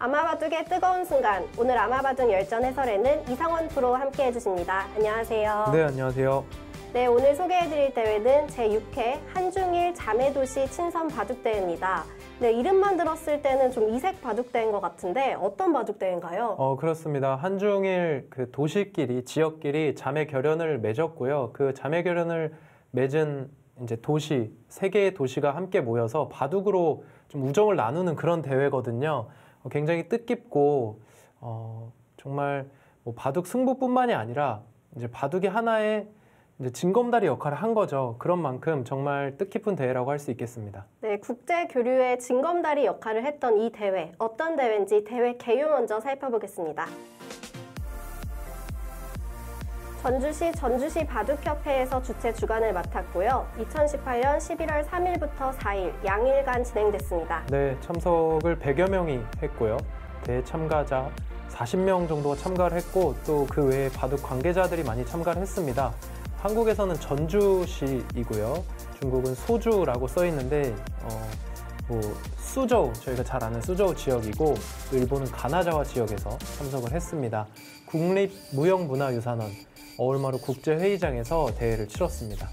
아마바둑의 뜨거운 순간, 오늘 아마바둑 열전 해설에는 이상원 프로 함께 해주십니다. 안녕하세요. 네, 안녕하세요. 네, 오늘 소개해드릴 대회는 제6회 한중일 자매도시 친선 바둑대회입니다. 네, 이름만 들었을 때는 좀 이색 바둑대회인 것 같은데 어떤 바둑대회인가요? 그렇습니다. 한중일 그 도시끼리, 지역끼리 자매 결연을 맺었고요. 그 자매 결연을 맺은 이제 도시, 세 개의 도시가 함께 모여서 바둑으로 좀 우정을 나누는 그런 대회거든요. 굉장히 뜻깊고 정말 뭐 바둑 승부뿐만이 아니라 이제 바둑이 하나의 이제 징검다리 역할을 한 거죠. 그런 만큼 정말 뜻깊은 대회라고 할 수 있겠습니다. 네, 국제 교류의 징검다리 역할을 했던 이 대회, 어떤 대회인지 대회 개요 먼저 살펴보겠습니다. 전주시 바둑협회에서 주최 주관을 맡았고요. 2018년 11월 3일부터 4일 양일간 진행됐습니다. 네, 참석을 100여 명이 했고요. 대회 참가자 40명 정도가 참가를 했고 또 그 외에 바둑 관계자들이 많이 참가를 했습니다. 한국에서는 전주시이고요. 중국은 소주라고 써 있는데 수저우, 저희가 잘 아는 수저우 지역이고 또 일본은 가나자와 지역에서 참석을 했습니다. 국립무형문화유산원 어울마루 국제회의장에서 대회를 치렀습니다.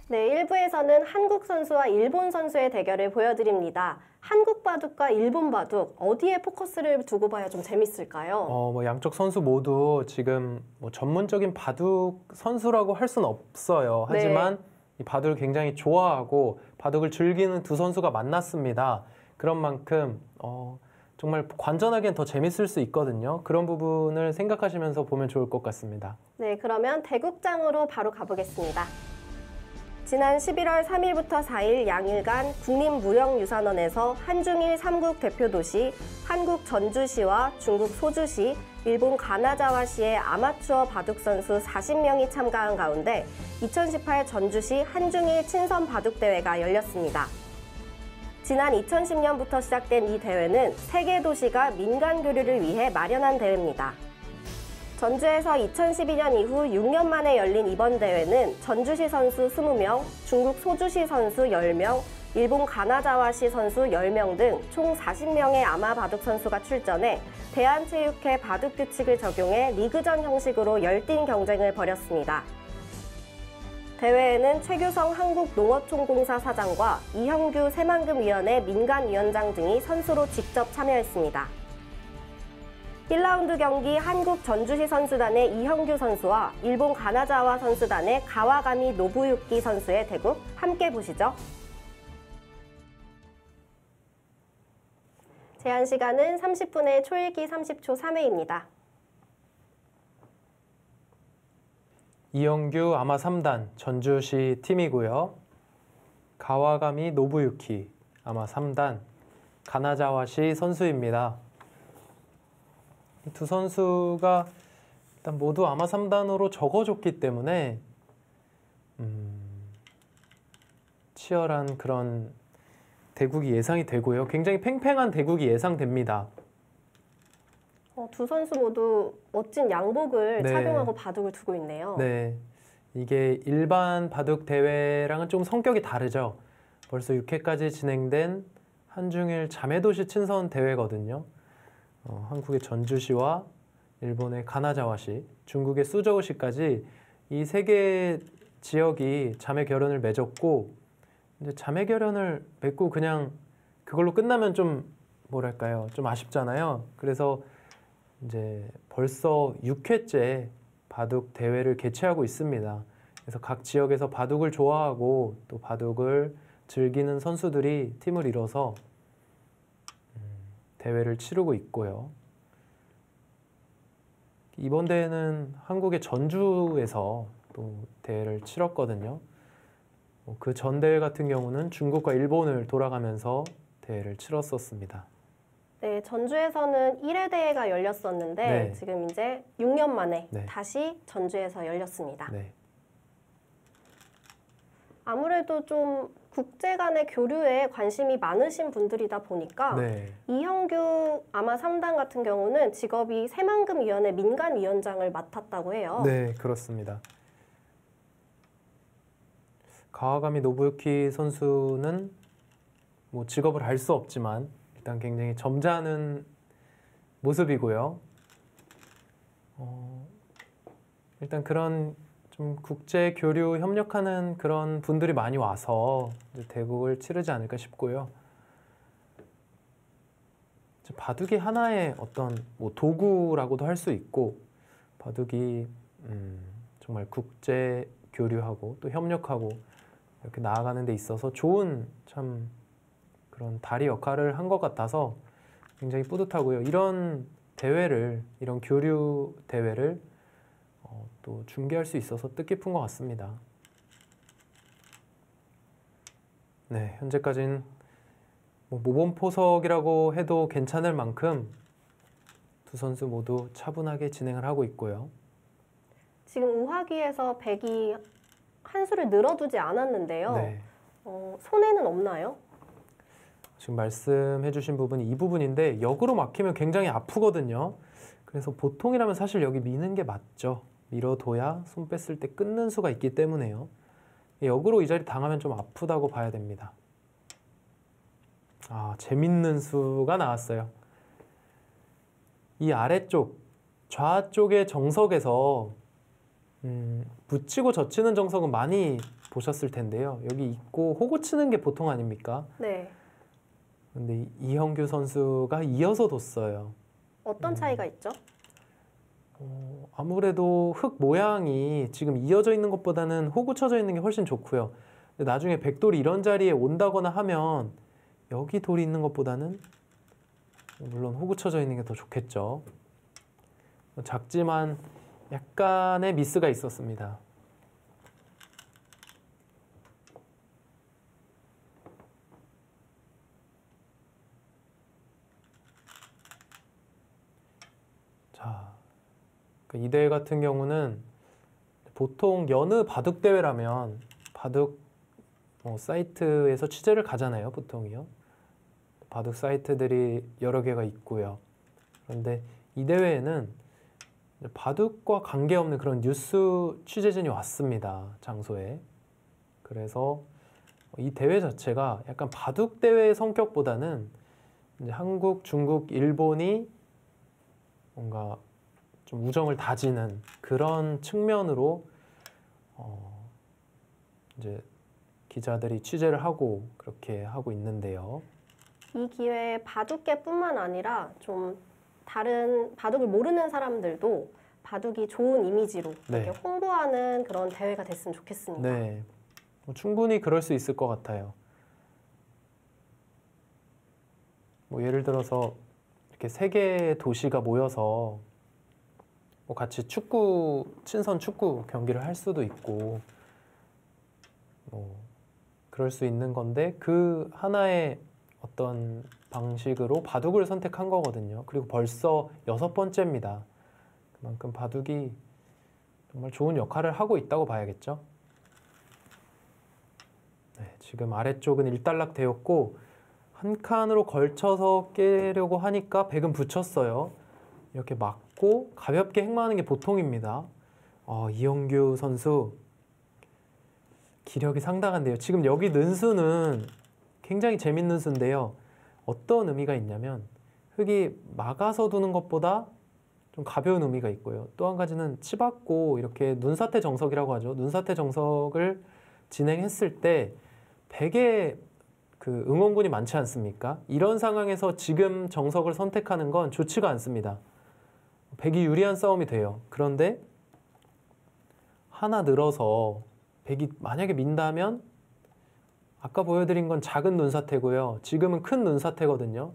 네, 1부에서는 한국 선수와 일본 선수의 대결을 보여드립니다. 한국 바둑과 일본 바둑, 어디에 포커스를 두고 봐야 좀 재밌을까요? 양쪽 선수 모두 지금 전문적인 바둑 선수라고 할 수는 없어요. 하지만 네. 이 바둑을 굉장히 좋아하고 바둑을 즐기는 두 선수가 만났습니다. 그런 만큼 정말 관전하기엔 더 재밌을 수 있거든요. 그런 부분을 생각하시면서 보면 좋을 것 같습니다. 네, 그러면 대국장으로 바로 가보겠습니다. 지난 11월 3일부터 4일 양일간 국립무형유산원에서 한중일 3국 대표도시 한국 전주시와 중국 소주시, 일본 가나자와시의 아마추어 바둑 선수 40명이 참가한 가운데 2018 전주시 한중일 친선 바둑대회가 열렸습니다. 지난 2010년부터 시작된 이 대회는 세 개 도시가 민간 교류를 위해 마련한 대회입니다. 전주에서 2012년 이후 6년 만에 열린 이번 대회는 전주시 선수 20명, 중국 소주시 선수 10명, 일본 가나자와시 선수 10명 등 총 40명의 아마 바둑 선수가 출전해 대한체육회 바둑 규칙을 적용해 리그전 형식으로 열띤 경쟁을 벌였습니다. 대회에는 최규성 한국농어총공사 사장과 이형규 새만금위원회 민간위원장 등이 선수로 직접 참여했습니다. 1라운드 경기 한국 전주시 선수단의 이형규 선수와 일본 가나자와 선수단의 가와가미 노부유키 선수의 대국 함께 보시죠. 제한 시간은 30분에 초읽기 30초 3회입니다. 이형규 아마 3단 전주시 팀이고요. 가와가미 노부유키 아마 3단 가나자와시 선수입니다. 이 두 선수가 일단 모두 아마 3단으로 적어줬기 때문에 치열한 그런 대국이 예상이 되고요. 굉장히 팽팽한 대국이 예상됩니다. 두 선수 모두 멋진 양복을 네. 착용하고 바둑을 두고 있네요. 네, 이게 일반 바둑 대회랑은 좀 성격이 다르죠. 벌써 6회까지 진행된 한중일 자매도시 친선 대회거든요. 한국의 전주시와 일본의 가나자와시, 중국의 수저우시까지 이 세 개의 지역이 자매 결연을 맺었고 이제 자매 결연을 맺고 그냥 그걸로 끝나면 좀 뭐랄까요, 좀 아쉽잖아요. 그래서 이제 벌써 6회째 바둑 대회를 개최하고 있습니다. 그래서 각 지역에서 바둑을 좋아하고 또 바둑을 즐기는 선수들이 팀을 이뤄서 대회를 치르고 있고요. 이번 대회는 한국의 전주에서 또 대회를 치렀거든요. 그 전 대회 같은 경우는 중국과 일본을 돌아가면서 대회를 치렀었습니다. 네, 전주에서는 1회 대회가 열렸었는데 네. 지금 이제 6년 만에 네. 다시 전주에서 열렸습니다. 네. 아무래도 좀 국제 간의 교류에 관심이 많으신 분들이다 보니까 네. 이형규 아마 3단 같은 경우는 직업이 새만금위원회 민간위원장을 맡았다고 해요. 네, 그렇습니다. 가와가미 노부유키 선수는 뭐 직업을 알 수 없지만 일단 굉장히 점잖은 모습이고요. 일단 그런 좀 국제 교류 협력하는 그런 분들이 많이 와서 이제 대국을 치르지 않을까 싶고요. 바둑이 하나의 어떤 뭐 도구라고도 할 수 있고, 바둑이 정말 국제 교류하고 또 협력하고 이렇게 나아가는 데 있어서 좋은 참 그런 다리 역할을 한 것 같아서 굉장히 뿌듯하고요. 이런 대회를, 이런 교류 대회를 또 중계할 수 있어서 뜻깊은 것 같습니다. 네, 현재까지는 뭐 모범포석이라고 해도 괜찮을 만큼 두 선수 모두 차분하게 진행을 하고 있고요. 지금 우하기에서 백이 한 수를 늘어두지 않았는데요. 네. 손해는 없나요? 지금 말씀해 주신 부분이 이 부분인데, 역으로 막히면 굉장히 아프거든요. 그래서 보통이라면 사실 여기 미는 게 맞죠. 밀어둬야 손 뺐을 때 끊는 수가 있기 때문에요. 역으로 이 자리 당하면 좀 아프다고 봐야 됩니다. 재밌는 수가 나왔어요. 이 아래쪽, 좌쪽의 정석에서 붙이고 젖히는 정석은 많이 보셨을 텐데요. 여기 있고 호구 치는 게 보통 아닙니까? 네. 근데 이형규 선수가 이어서 뒀어요. 어떤 차이가 있죠? 아무래도 흙 모양이 지금 이어져 있는 것보다는 호구 쳐져 있는 게 훨씬 좋고요. 근데 나중에 백돌이 이런 자리에 온다거나 하면 여기 돌이 있는 것보다는 물론 호구 쳐져 있는 게 더 좋겠죠. 작지만 약간의 미스가 있었습니다. 자, 이 대회 같은 경우는 보통 여느 바둑 대회라면 바둑 사이트에서 취재를 가잖아요, 보통이요. 바둑 사이트들이 여러 개가 있고요. 그런데 이 대회에는 바둑과 관계없는 그런 뉴스 취재진이 왔습니다, 장소에. 그래서 이 대회 자체가 약간 바둑 대회 성격보다는 이제 한국, 중국, 일본이 뭔가 좀 우정을 다지는 그런 측면으로 이제 기자들이 취재를 하고 그렇게 하고 있는데요. 이 기회에 바둑계뿐만 아니라 좀 다른 바둑을 모르는 사람들도 바둑이 좋은 이미지로 네. 이렇게 홍보하는 그런 대회가 됐으면 좋겠습니다. 네, 충분히 그럴 수 있을 것 같아요. 예를 들어서 이렇게 세 개의 도시가 모여서 같이 친선 축구 경기를 할 수도 있고 그럴 수 있는 건데, 그 하나의 어떤 방식으로 바둑을 선택한 거거든요. 그리고 벌써 6번째입니다. 그만큼 바둑이 정말 좋은 역할을 하고 있다고 봐야겠죠. 네, 지금 아래쪽은 일단락 되었고 한 칸으로 걸쳐서 깨려고 하니까 백은 붙였어요. 이렇게 막고 가볍게 행마하는 게 보통입니다. 이형규 선수 기력이 상당한데요. 지금 여기 는 수는 굉장히 재밌는 수인데요. 어떤 의미가 있냐면 흙이 막아서 두는 것보다 좀 가벼운 의미가 있고요. 또 한 가지는 치받고 이렇게 눈사태 정석이라고 하죠. 눈사태 정석을 진행했을 때 백의 그 응원군이 많지 않습니까? 이런 상황에서 지금 정석을 선택하는 건 좋지가 않습니다. 백이 유리한 싸움이 돼요. 그런데 하나 늘어서 백이 만약에 민다면 아까 보여드린 건 작은 눈사태고요. 지금은 큰 눈사태거든요.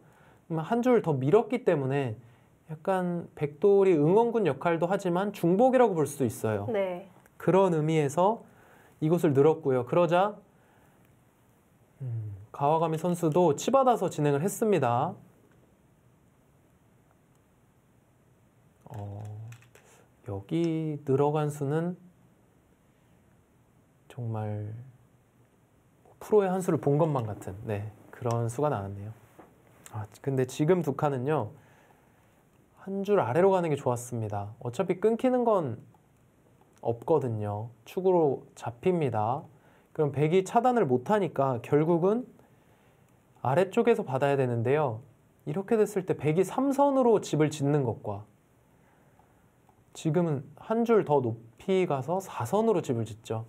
한 줄 더 밀었기 때문에 약간 백돌이 응원군 역할도 하지만 중복이라고 볼 수도 있어요. 네. 그런 의미에서 이곳을 늘었고요. 그러자 가와가미 선수도 치받아서 진행을 했습니다. 여기 늘어간 수는 정말 프로의 한 수를 본 것만 같은 그런 수가 나왔네요. 근데 지금 두 칸은요, 한 줄 아래로 가는 게 좋았습니다. 어차피 끊기는 건 없거든요. 축으로 잡힙니다. 그럼 백이 차단을 못하니까 결국은 아래쪽에서 받아야 되는데요. 이렇게 됐을 때 백이 3선으로 집을 짓는 것과 지금은 한 줄 더 높이 가서 4선으로 집을 짓죠.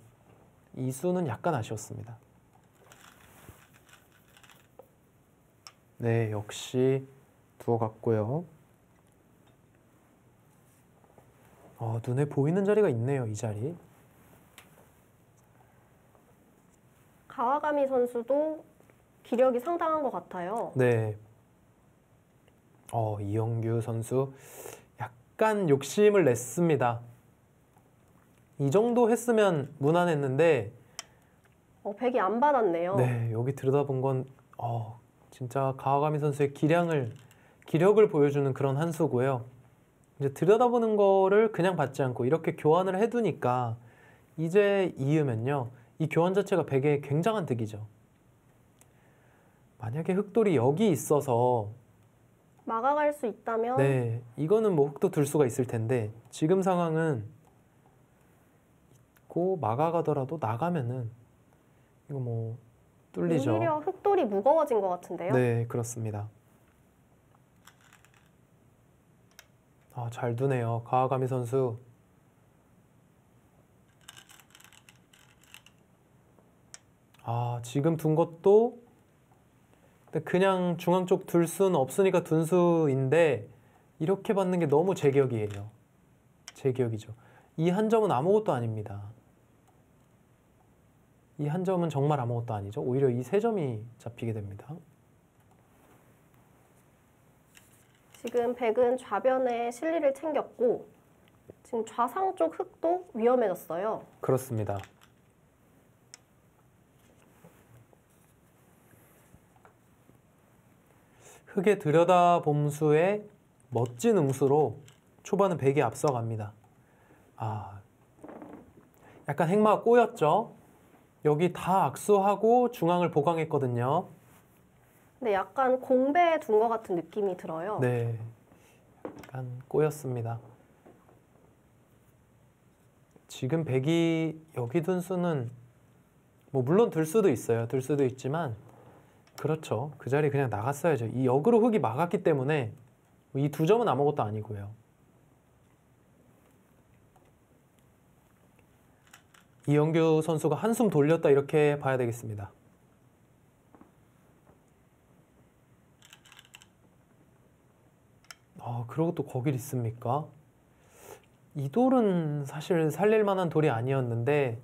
이 수는 약간 아쉬웠습니다. 네, 역시 두어 같고요. 눈에 보이는 자리가 있네요, 이 자리. 가와가미 선수도 기력이 상당한 것 같아요. 네. 이영규 선수 약간 욕심을 냈습니다. 이 정도 했으면 무난했는데 백이 안 받았네요. 네, 여기 들여다본 건 진짜 가와가미 선수의 기력을 보여주는 그런 한 수고요. 이제 들여다보는 거를 그냥 받지 않고 이렇게 교환을 해두니까 이제 이으면요. 이 교환 자체가 백의 굉장한 득이죠. 만약에 흑돌이 여기 있어서 막아갈 수 있다면 네, 이거는 뭐 흑도 둘 수가 있을 텐데 지금 상황은 있고 막아가더라도 나가면은 이거 뭐 뚫리죠. 오히려 흑돌이 무거워진 것 같은데요. 네, 그렇습니다. 잘 두네요. 가와가미 선수. 지금 둔 것도 그냥 중앙 쪽 둘 수는 없으니까 둔 수인데 이렇게 받는 게 너무 제격이에요. 제격이죠. 이 한 점은 아무것도 아닙니다. 이 한 점은 정말 아무것도 아니죠. 오히려 이 세 점이 잡히게 됩니다. 지금 백은 좌변에 실리를 챙겼고 지금 좌상 쪽 흑도 위험해졌어요. 그렇습니다. 흑의 들여다봄수의 멋진 음수로 초반은 백이 앞서갑니다. 약간 행마가 꼬였죠? 여기 다 악수하고 중앙을 보강했거든요. 근데 약간 공배에 둔 것 같은 느낌이 들어요. 네, 약간 꼬였습니다. 지금 백이 여기 둔 수는 뭐 물론 들 수도 있어요. 들 수도 있지만 그렇죠. 그 자리 그냥 나갔어야죠. 이 역으로 흑이 막았기 때문에 이 두 점은 아무것도 아니고요. 이영규 선수가 한숨 돌렸다 이렇게 봐야 되겠습니다. 그러고 또 거길 있습니까? 이 돌은 사실 살릴 만한 돌이 아니었는데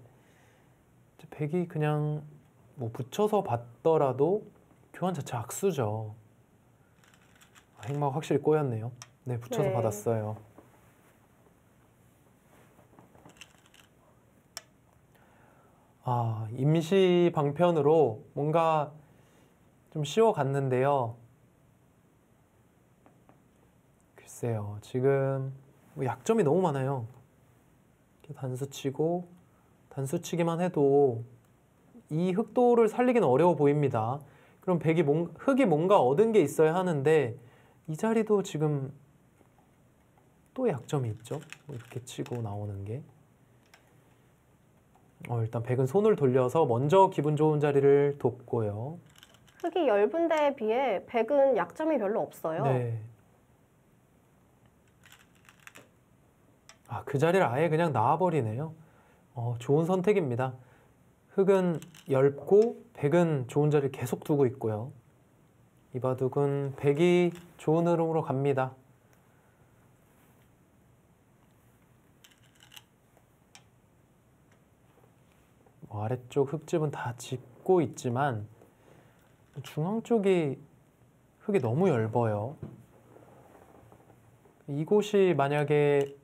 백이 그냥 뭐 붙여서 봤더라도 교환 자체 악수죠. 행마가 확실히 꼬였네요. 네, 붙여서 네. 받았어요. 임시 방편으로 뭔가 좀 쉬워갔는데요. 글쎄요, 지금 뭐 약점이 너무 많아요. 이렇게 단수치기만 해도 이 흑도를 살리기는 어려워 보입니다. 그럼 흑이 뭔가 얻은 게 있어야 하는데 이 자리도 지금 또 약점이 있죠. 뭐 이렇게 치고 나오는 게. 일단 백은 손을 돌려서 먼저 기분 좋은 자리를 돕고요. 흑이 엷은 데에 비해 백은 약점이 별로 없어요. 네. 그 자리를 아예 그냥 놔버리네요. 좋은 선택입니다. 흑은 엷고 백은 좋은 자리를 계속 두고 있고요. 이 바둑은 백이 좋은 흐름으로 갑니다. 아래쪽 흑집은 다 짚고 있지만 중앙 쪽이 흑이 너무 엷어요. 이곳이 만약에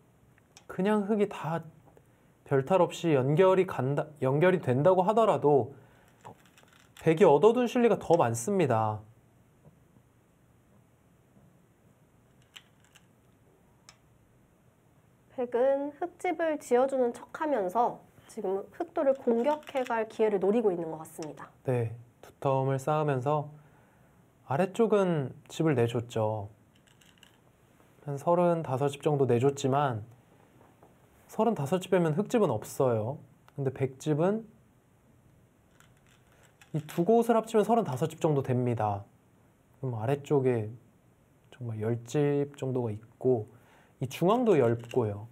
그냥 흑이 다 별탈 없이 연결이 된다고 하더라도 백이 얻어둔 실리가 더 많습니다. 백은 흑집을 지어주는 척하면서 지금 흑도를 공격해갈 기회를 노리고 있는 것 같습니다. 네, 두터움을 쌓으면서 아래쪽은 집을 내줬죠. 한 35집 정도 내줬지만 35집이면 흑집은 없어요. 근데 백집은 이 두 곳을 합치면 35집 정도 됩니다. 그럼 아래쪽에 정말 10집 정도가 있고 이 중앙도 얇고요.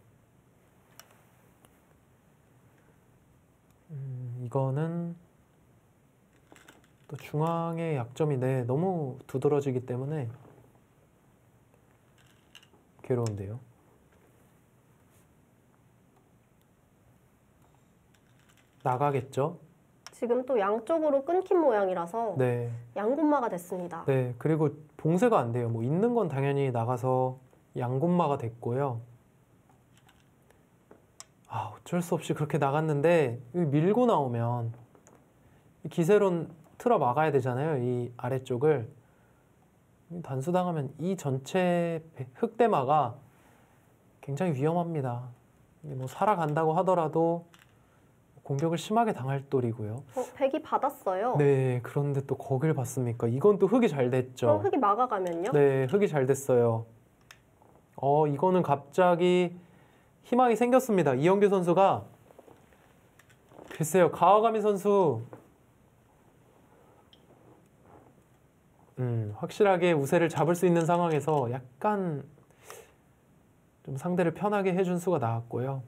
이거는 또 중앙의 약점이 너무 두드러지기 때문에 괴로운데요. 나가겠죠? 지금 또 양쪽으로 끊긴 모양이라서 네. 양곤마가 됐습니다. 네, 그리고 봉쇄가 안 돼요. 뭐 있는 건 당연히 나가서 양곤마가 됐고요. 아, 어쩔 수 없이 그렇게 나갔는데 여기 밀고 나오면 이 기세론 틀어 막아야 되잖아요. 이 아래쪽을. 단수당하면 이 전체 흑대마가 굉장히 위험합니다. 이게 뭐 살아간다고 하더라도 공격을 심하게 당할 돌이고요. 백이 받았어요. 네, 그런데 또 거길 봤습니까? 이건 또 흑이 잘 됐죠. 그럼 흑이 막아가면요? 네, 흑이 잘 됐어요. 이거는 갑자기 희망이 생겼습니다. 이영규 선수가 글쎄요, 가와가미 선수 확실하게 우세를 잡을 수 있는 상황에서 약간 좀 상대를 편하게 해준 수가 나왔고요.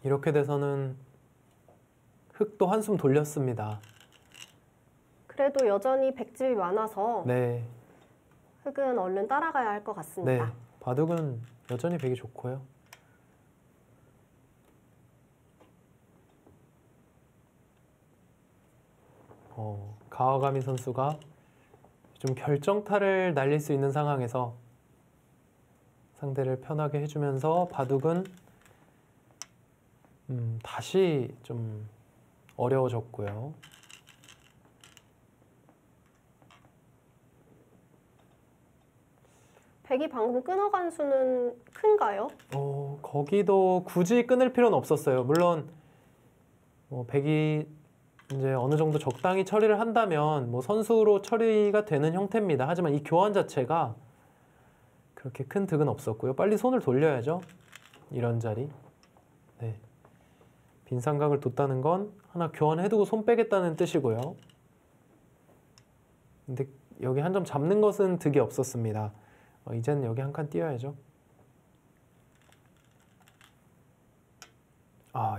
이렇게 돼서는 흑도 한숨 돌렸습니다. 그래도 여전히 백집이 많아서 네, 흑은 얼른 따라가야 할 것 네, 같습니다. 바둑은 여전히 백이 좋고요. 가와가미 선수가 좀 결정타를 날릴 수 있는 상황에서 상대를 편하게 해주면서 바둑은 다시 좀 어려워졌고요. 백이 방금 끊어간 수는 큰가요? 거기도 굳이 끊을 필요는 없었어요. 물론 백이 이제 어느 정도 적당히 처리를 한다면 뭐 선수로 처리가 되는 형태입니다. 하지만 이 교환 자체가 그렇게 큰 득은 없었고요. 빨리 손을 돌려야죠. 이런 자리. 네. 빈 삼각을 뒀다는 건 하나 교환해두고 손 빼겠다는 뜻이고요. 근데 여기 한 점 잡는 것은 득이 없었습니다. 이제는 여기 한 칸 띄어야죠.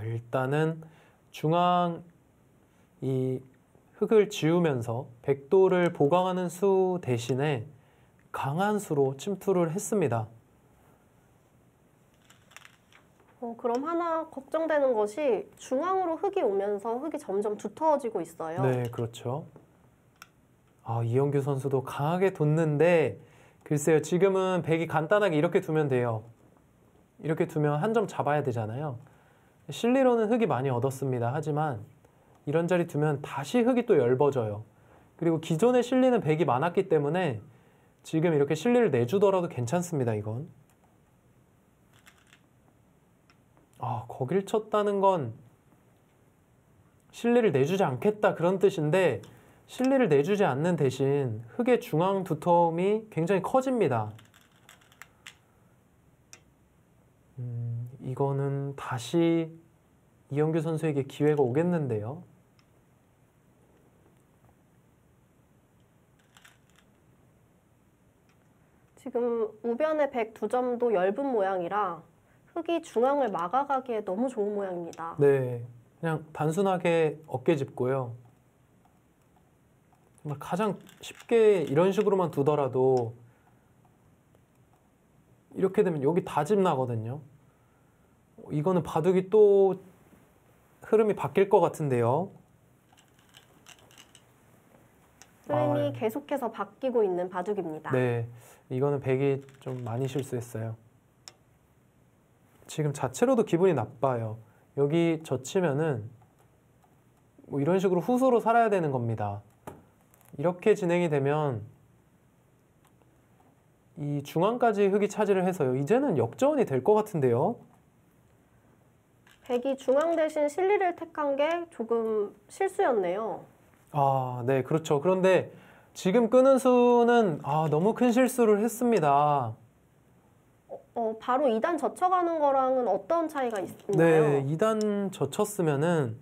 일단은 중앙 이 흑을 지우면서 백도를 보강하는 수 대신에 강한 수로 침투를 했습니다. 그럼 하나 걱정되는 것이 중앙으로 흑이 오면서 흑이 점점 두터워지고 있어요. 네, 그렇죠. 이영규 선수도 강하게 뒀는데 글쎄요, 지금은 백이 간단하게 이렇게 두면 돼요. 이렇게 두면 한 점 잡아야 되잖아요. 실리로는 흑이 많이 얻었습니다. 하지만 이런 자리 두면 다시 흑이 또 얇아져요. 그리고 기존에 실리는 백이 많았기 때문에 지금 이렇게 실리를 내주더라도 괜찮습니다. 이건. 거길 쳤다는 건 실리를 내주지 않겠다 그런 뜻인데 실리를 내주지 않는 대신 흑의 중앙 두터움이 굉장히 커집니다. 이거는 다시 이영규 선수에게 기회가 오겠는데요. 지금 우변의 백 두 점도 엷은 모양이라 흑이 중앙을 막아가기에 너무 좋은 모양입니다. 네, 그냥 단순하게 어깨 짚고요. 정말 가장 쉽게 이런 식으로만 두더라도 이렇게 되면 여기 다 집 나거든요. 이거는 바둑이 또 흐름이 바뀔 것 같은데요. 흐름이 계속해서 바뀌고 있는 바둑입니다. 네, 이거는 백이 좀 많이 실수했어요. 지금 자체로도 기분이 나빠요. 여기 젖히면은 뭐 이런 식으로 후소로 살아야 되는 겁니다. 이렇게 진행이 되면 이 중앙까지 흑이 차지를 해서요. 이제는 역전이 될 것 같은데요. 백이 중앙 대신 실리를 택한 게 조금 실수였네요. 네, 그렇죠. 그런데 지금 끄는 수는 너무 큰 실수를 했습니다. 바로 2단 젖혀가는 거랑은 어떤 차이가 있나요? 네, 2단 젖혔으면은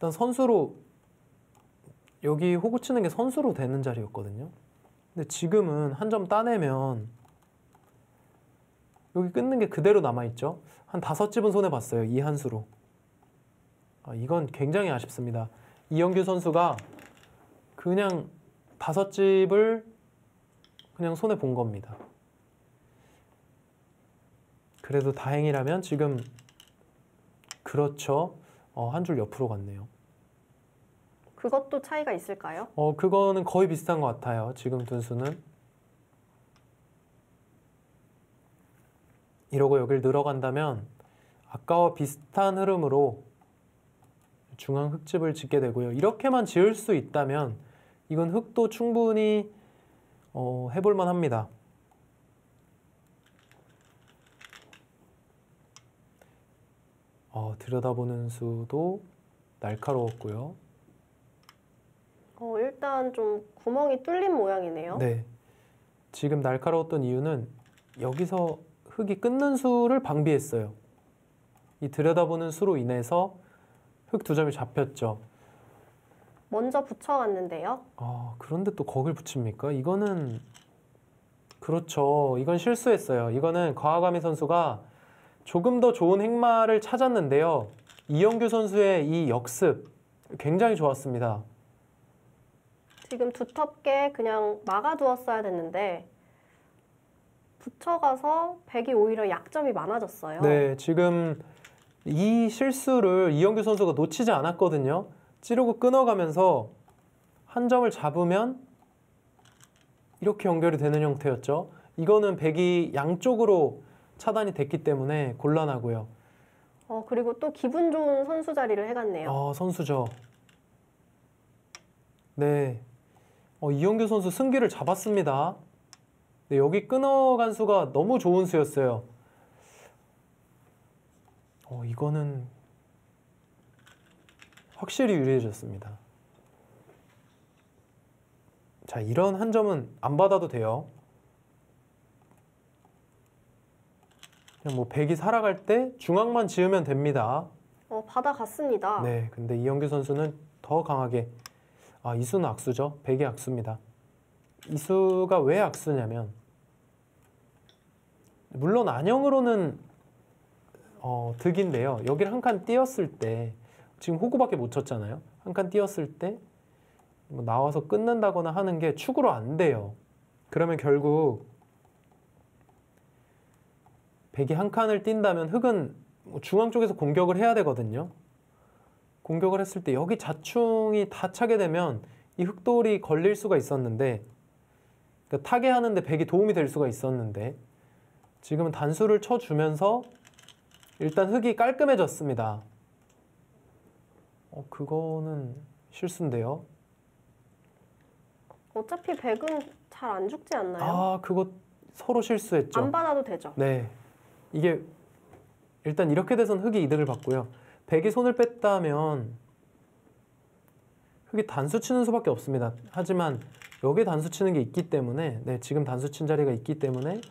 일단 선수로 여기 호구 치는 게 선수로 되는 자리였거든요. 근데 지금은 한 점 따내면 여기 끊는 게 그대로 남아있죠. 한 5집은 손해봤어요. 이 한 수로. 이건 굉장히 아쉽습니다. 이영규 선수가 그냥 5집을 그냥 손해본 겁니다. 그래도 다행이라면 지금 그렇죠. 한 줄 옆으로 갔네요. 그것도 차이가 있을까요? 그거는 거의 비슷한 것 같아요. 지금 둔수는. 이러고 여길 늘어간다면 아까와 비슷한 흐름으로 중앙 흙집을 짓게 되고요. 이렇게만 지을 수 있다면 이건 흙도 충분히 해볼만 합니다. 들여다보는 수도 날카로웠고요. 일단 좀 구멍이 뚫린 모양이네요. 네. 지금 날카로웠던 이유는 여기서 흙이 끊는 수를 방비했어요. 이 들여다보는 수로 인해서 흙 2점이 잡혔죠. 먼저 붙여왔는데요. 그런데 또 거길 붙입니까? 이거는 그렇죠. 이건 실수했어요. 이거는 과가미 선수가 조금 더 좋은 행마를 찾았는데요. 이영규 선수의 이 역습 굉장히 좋았습니다. 지금 두텁게 그냥 막아두었어야 됐는데 붙여가서 백이 오히려 약점이 많아졌어요. 네, 지금 이 실수를 이영규 선수가 놓치지 않았거든요. 찌르고 끊어가면서 한 점을 잡으면 이렇게 연결이 되는 형태였죠. 이거는 백이 양쪽으로 차단이 됐기 때문에 곤란하고요. 그리고 또 기분 좋은 선수 자리를 해갔네요. 선수죠. 네, 이영규 선수 승기를 잡았습니다. 네, 여기 끊어간 수가 너무 좋은 수였어요. 이거는 확실히 유리해졌습니다. 자, 이런 한 점은 안 받아도 돼요. 그냥 뭐 백이 살아갈 때 중앙만 지으면 됩니다. 받아갔습니다. 네, 근데 이영규 선수는 더 강하게 이 수는 악수죠. 백이 악수입니다. 이 수가 왜 악수냐면 물론 안형으로는 득인데요. 여기를 한 칸 띄었을 때 지금 호구밖에 못 쳤잖아요. 한 칸 띄었을 때 뭐 나와서 끊는다거나 하는 게 축으로 안 돼요. 그러면 결국 백이 한 칸을 띈다면 흙은 중앙 쪽에서 공격을 해야 되거든요. 공격을 했을 때 여기 자충이 다 차게 되면 이 흙돌이 걸릴 수가 있었는데, 그러니까 타게 하는데 백이 도움이 될 수가 있었는데, 지금은 단수를 쳐주면서 일단 흙이 깔끔해졌습니다. 그거는 실수인데요. 어차피 백은 잘 안 죽지 않나요? 그거 서로 실수했죠. 안 받아도 되죠. 네, 이게 일단 이렇게 돼선 흙이 이득을 받고요. 백이 손을 뺐다면 흙이 단수 치는 수밖에 없습니다. 하지만 여기 단수 치는 게 있기 때문에, 네, 지금 단수 친 자리가 있기 때문에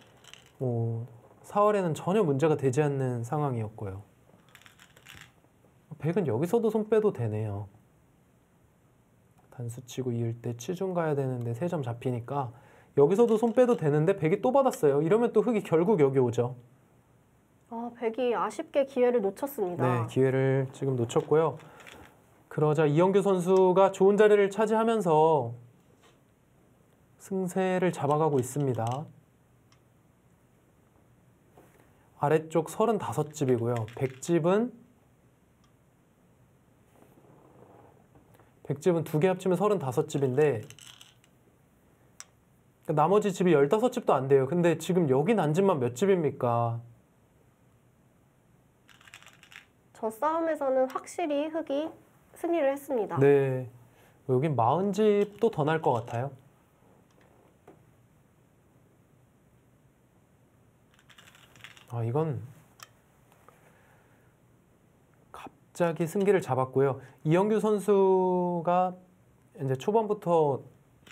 4월에는 전혀 문제가 되지 않는 상황이었고요. 백은 여기서도 손 빼도 되네요. 단수 치고 이을 때 치중 가야 되는데 3점 잡히니까 여기서도 손 빼도 되는데 백이 또 받았어요. 이러면 또 흙이 결국 여기 오죠. 백이 아쉽게 기회를 놓쳤습니다. 네, 기회를 지금 놓쳤고요. 그러자 이영규 선수가 좋은 자리를 차지하면서 승세를 잡아가고 있습니다. 아래쪽 35집이고요. 100집은 2개 합치면 35집인데 나머지 집이 15집도 안 돼요. 근데 지금 여기 난 집만 몇 집입니까? 저 싸움에서는 확실히 흙이 승리를 했습니다. 네, 여긴 40집도 더 날 것 같아요. 이건 갑자기 승기를 잡았고요. 이영규 선수가 이제 초반부터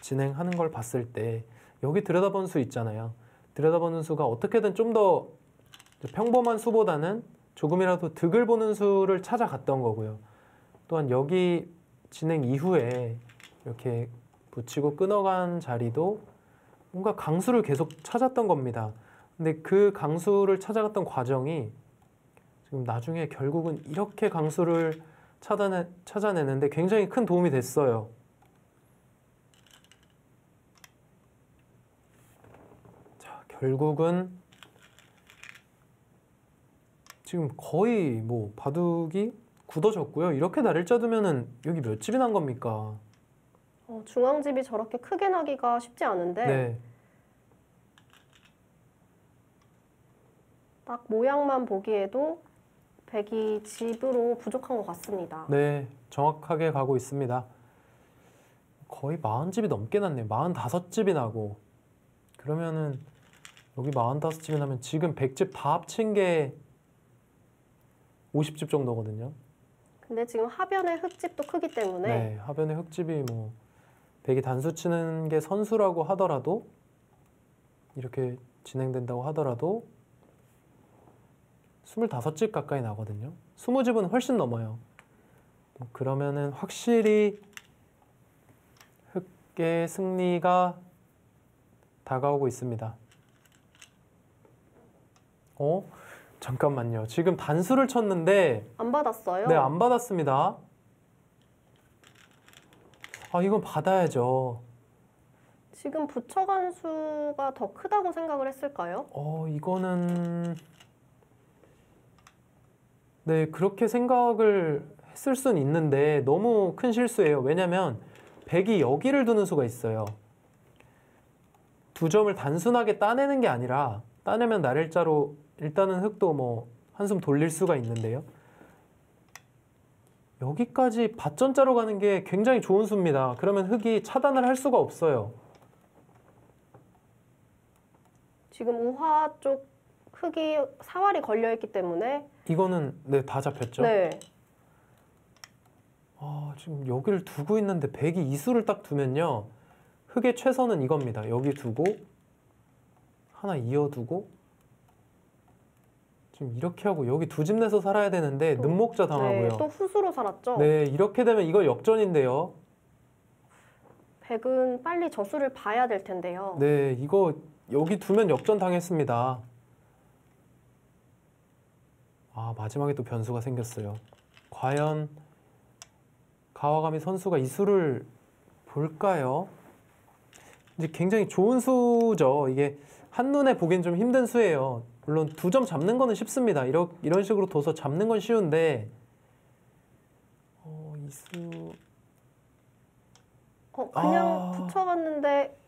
진행하는 걸 봤을 때 여기 들여다보는 수 있잖아요. 들여다보는 수가 어떻게든 좀 더 평범한 수보다는 조금이라도 득을 보는 수를 찾아갔던 거고요. 또한 여기 진행 이후에 이렇게 붙이고 끊어간 자리도 뭔가 강수를 계속 찾았던 겁니다. 근데 그 강수를 찾아갔던 과정이 지금 나중에 결국은 이렇게 강수를 찾아내는데 굉장히 큰 도움이 됐어요. 자, 결국은 지금 거의 뭐 바둑이 굳어졌고요. 이렇게 날일자 두면은 여기 몇 집이 난 겁니까? 중앙집이 저렇게 크게 나기가 쉽지 않은데 네. 딱 모양만 보기에도 백이 집으로 부족한 것 같습니다. 네, 정확하게 가고 있습니다. 거의 40집이 넘게 났네요. 45집이 나고. 그러면은 여기 45집이 나면 지금 100집 다 합친 게 50집 정도거든요. 근데 지금 하변의 흙집도 크기 때문에 네, 하변의 흙집이 뭐 백이 단수 치는 게 선수라고 하더라도 이렇게 진행된다고 하더라도 25집 가까이 나거든요. 20집은 훨씬 넘어요. 그러면은 확실히 흑의 승리가 다가오고 있습니다. 잠깐만요. 지금 단수를 쳤는데 안 받았어요. 네, 안 받았습니다. 아, 이건 받아야죠. 지금 부처간 수가 더 크다고 생각을 했을까요? 이거는 네, 그렇게 생각을 했을 수는 있는데 너무 큰 실수예요. 왜냐면 백이 여기를 두는 수가 있어요. 두 점을 단순하게 따내는 게 아니라 따내면 날일자로 일단은 흑도 뭐 한숨 돌릴 수가 있는데요. 여기까지 밭전자로 가는 게 굉장히 좋은 수입니다. 그러면 흑이 차단을 할 수가 없어요. 지금 우화 쪽 흙이 사활이 걸려있기 때문에 이거는 네, 다 잡혔죠. 네. 지금 여기를 두고 있는데 백이 이 수를 딱 두면요. 흑의 최선은 이겁니다. 여기 두고 하나 이어두고 지금 이렇게 하고 여기 두 집 내서 살아야 되는데 늑목자 당하고요. 네, 또 후수로 살았죠. 네, 이렇게 되면 이거 역전인데요. 백은 빨리 저수를 봐야 될 텐데요. 네, 이거 여기 두면 역전 당했습니다. 마지막에 또 변수가 생겼어요. 과연 가와가미 선수가 이 수를 볼까요? 이제 굉장히 좋은 수죠. 이게 한눈에 보기엔 좀 힘든 수예요. 물론 두 점 잡는 거는 쉽습니다. 이런 식으로 둬서 잡는 건 쉬운데 이 수... 그냥 붙여갔는데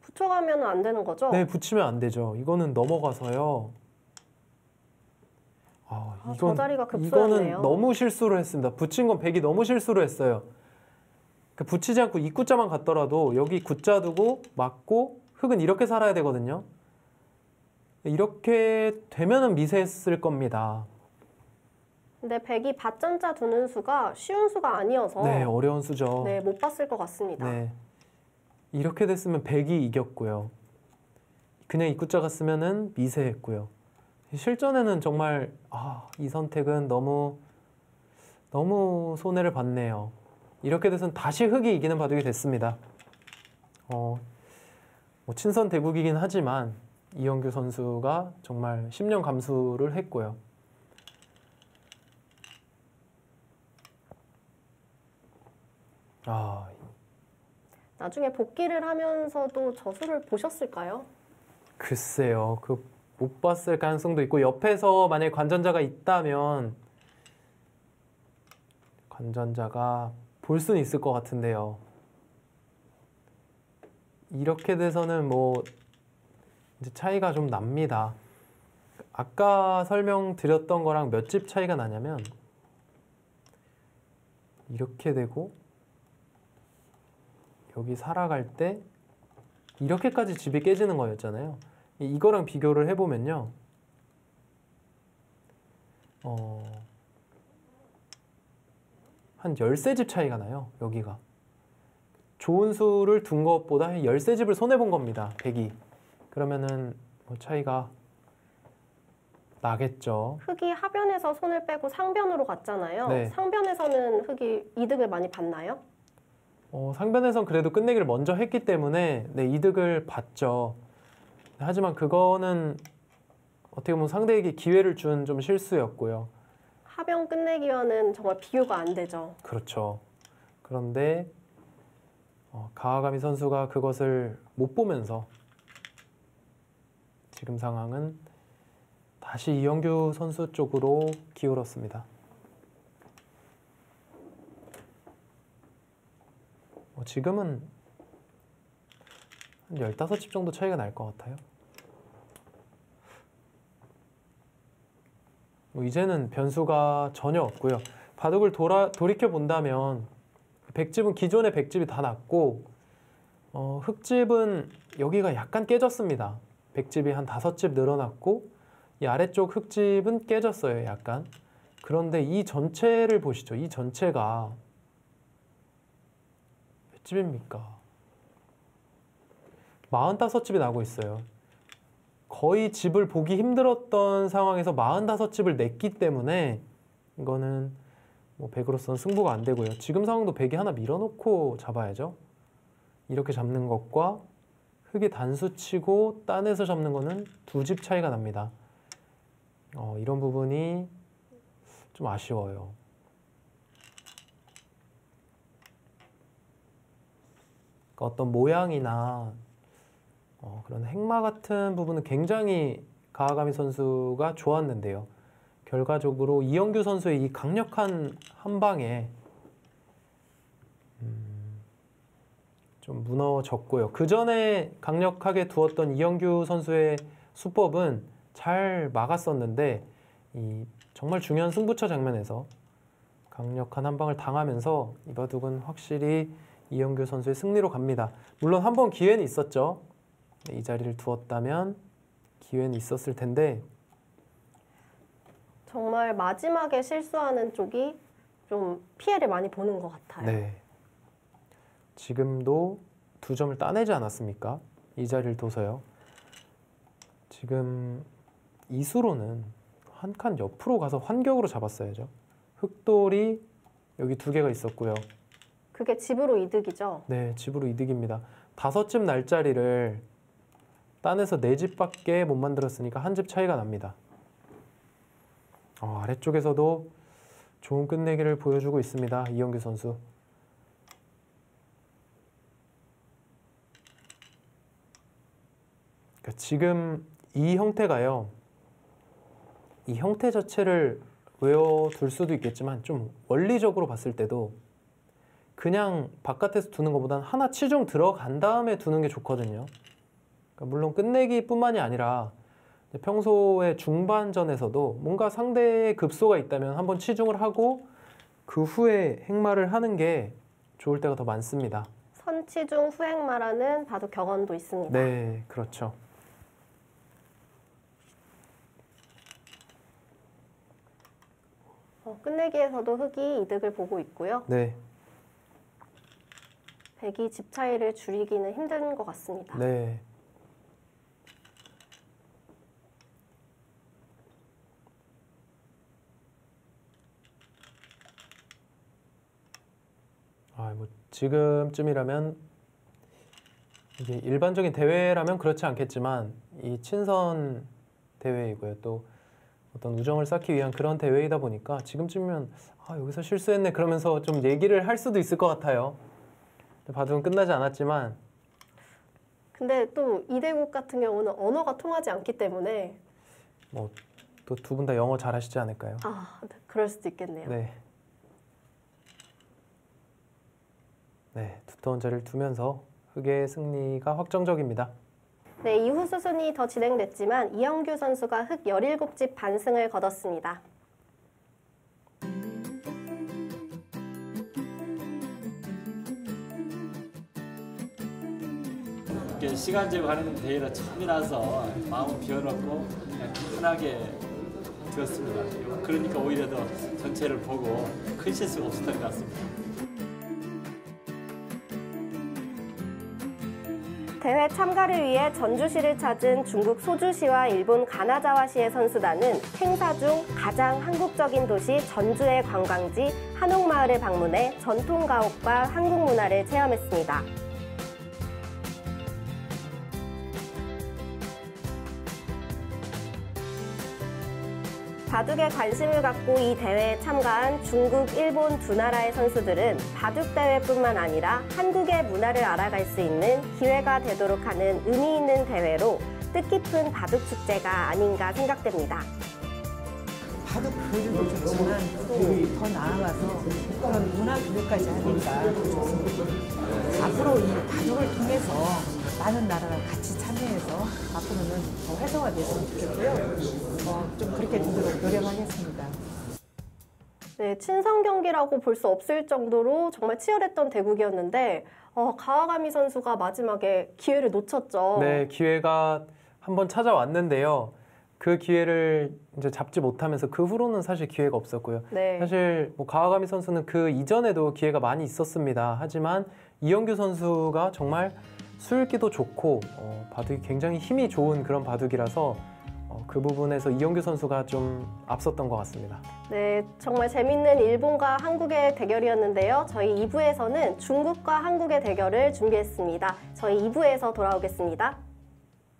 붙여가면 안 되는 거죠? 네, 붙이면 안 되죠. 이거는 넘어가서요. 저 자리가 급소였네요. 이거는 너무 실수를 했습니다. 붙인 건 백이 너무 실수를 했어요. 붙이지 않고 이 구자만 갔더라도 여기 구자 두고 맞고 흑은 이렇게 살아야 되거든요. 이렇게 되면은 미세했을 겁니다. 근데 백이 밭전자 두는 수가 쉬운 수가 아니어서 네, 어려운 수죠. 네, 못 봤을 것 같습니다. 네, 이렇게 됐으면 백이 이겼고요. 그냥 이 구자 갔으면은 미세했고요. 실전에는 정말 이 선택은 너무 손해를 봤네요. 이렇게 돼서는 다시 흑이 이기는 바둑이 됐습니다. 뭐 친선 대국이긴 하지만 이영규 선수가 정말 10년 감수를 했고요. 나중에 복귀를 하면서도 저수를 보셨을까요? 글쎄요. 못 봤을 가능성도 있고 옆에서 만약에 관전자가 있다면 관전자가 볼 수는 있을 것 같은데요. 이렇게 돼서는 뭐 이제 차이가 좀 납니다. 아까 설명드렸던 거랑 몇 집 차이가 나냐면 이렇게 되고 여기 살아갈 때 이렇게까지 집이 깨지는 거였잖아요. 이거랑 비교를 해보면요. 한 13집 차이가 나요. 여기가. 좋은 수를 둔 것보다 13집을 손해본 겁니다. 백이. 그러면은 뭐 차이가 나겠죠. 흑이 하변에서 손을 빼고 상변으로 갔잖아요. 네. 상변에서는 흑이 이득을 많이 봤나요? 상변에선 그래도 끝내기를 먼저 했기 때문에 네, 이득을 봤죠. 하지만 그거는 어떻게 보면 상대에게 기회를 준 좀 실수였고요. 하변 끝내기와는 정말 비교가 안 되죠. 그렇죠. 그런데 가와가미 선수가 그것을 못 보면서 지금 상황은 다시 이영규 선수 쪽으로 기울었습니다. 지금은 한 15집 정도 차이가 날 것 같아요. 이제는 변수가 전혀 없고요. 바둑을 돌이켜 본다면 백집은 기존의 백집이 다 났고 흑집은 여기가 약간 깨졌습니다. 백집이 한 5집 늘어났고 이 아래쪽 흑집은 깨졌어요. 약간. 그런데 이 전체를 보시죠. 이 전체가 몇 집입니까? 45집이 나고 있어요. 거의 집을 보기 힘들었던 상황에서 45집을 냈기 때문에 이거는 뭐 백으로서는 승부가 안 되고요. 지금 상황도 백이 하나 밀어놓고 잡아야죠. 이렇게 잡는 것과 흑이 단수 치고 따내서 잡는 거는 2집 차이가 납니다. 이런 부분이 좀 아쉬워요. 그러니까 어떤 모양이나 그런 행마 같은 부분은 굉장히 가와가미 선수가 좋았는데요. 결과적으로 이영규 선수의 이 강력한 한 방에 좀 무너졌고요. 그 전에 강력하게 두었던 이영규 선수의 수법은 잘 막았었는데 이 정말 중요한 승부처 장면에서 강력한 한 방을 당하면서 이 바둑은 확실히 이영규 선수의 승리로 갑니다. 물론 한 번 기회는 있었죠. 이 자리를 두었다면 기회는 있었을 텐데 정말 마지막에 실수하는 쪽이 좀 피해를 많이 보는 것 같아요. 네. 지금도 2점을 따내지 않았습니까? 이 자리를 둬서요. 지금 이수로는 한 칸 옆으로 가서 환격으로 잡았어야죠. 흑돌이 여기 2개가 있었고요. 그게 집으로 이득이죠? 네, 집으로 이득입니다. 5집 날짜리를 따내서 4집밖에 못 만들었으니까 1집 차이가 납니다. 아래쪽에서도 좋은 끝내기를 보여주고 있습니다. 이영규 선수. 그러니까 지금 이 형태가요. 이 형태 자체를 외워둘 수도 있겠지만 좀 원리적으로 봤을 때도 그냥 바깥에서 두는 것보다는 하나 치중 들어간 다음에 두는 게 좋거든요. 그러니까 물론 끝내기뿐만이 아니라 평소에 중반전에서도 뭔가 상대의 급소가 있다면 한번 치중을 하고 그 후에 행마를 하는 게 좋을 때가 더 많습니다. 선치중 후행마라는 바둑 격언도 있습니다. 네, 그렇죠. 끝내기에서도 흑이 이득을 보고 있고요. 네, 백이 집 차이를 줄이기는 힘든 것 같습니다. 네. 뭐 지금쯤이라면 이게 일반적인 대회라면 그렇지 않겠지만 이 친선 대회이고요. 또 어떤 우정을 쌓기 위한 그런 대회이다 보니까 지금쯤이면 여기서 실수했네 그러면서 좀 얘기를 할 수도 있을 것 같아요. 바둑은 끝나지 않았지만 근데 또 이대국 같은 경우는 언어가 통하지 않기 때문에 뭐 또 2분 다 영어 잘하시지 않을까요? 그럴 수도 있겠네요. 네. 네, 두터운 자리를 두면서 흑의 승리가 확정적입니다. 네, 이후 수순이 더 진행됐지만 이영규 선수가 흑 17집 반승을 거뒀습니다. 시간 제거하는 대회라 처음이라서 마음 비워놓고 그냥 편하게 되었습니다. 그러니까 오히려 더 전체를 보고 큰 실수가 없었던 것 같습니다. 대회 참가를 위해 전주시를 찾은 중국 소주시와 일본 가나자와시의 선수단은 행사 중 가장 한국적인 도시 전주의 관광지 한옥마을을 방문해 전통 가옥과 한국 문화를 체험했습니다. 바둑에 관심을 갖고 이 대회에 참가한 중국, 일본 두 나라의 선수들은 바둑 대회뿐만 아니라 한국의 문화를 알아갈 수 있는 기회가 되도록 하는 의미 있는 대회로 뜻깊은 바둑 축제가 아닌가 생각됩니다. 바둑 교류도 좋지만 또 더 나아가서 그런 문화 교류까지 하니까 더 좋습니다. 앞으로 이 바둑을 통해서 많은 나라가 같이 참여해서 앞으로는 더 활성화됐으면 좋겠고요. 좀 그렇게 되도록 노력하겠습니다. 네, 친선 경기라고 볼 수 없을 정도로 정말 치열했던 대국이었는데 가와가미 선수가 마지막에 기회를 놓쳤죠. 네, 기회가 한번 찾아왔는데요. 그 기회를 이제 잡지 못하면서 그 후로는 사실 기회가 없었고요. 네. 사실 뭐 가와가미 선수는 그 이전에도 기회가 많이 있었습니다. 하지만 이영규 선수가 정말 수읽기도 좋고 바둑이 굉장히 힘이 좋은 그런 바둑이라서 그 부분에서 이영규 선수가 좀 앞섰던 것 같습니다. 네, 정말 재밌는 일본과 한국의 대결이었는데요. 저희 2부에서는 중국과 한국의 대결을 준비했습니다. 저희 2부에서 돌아오겠습니다.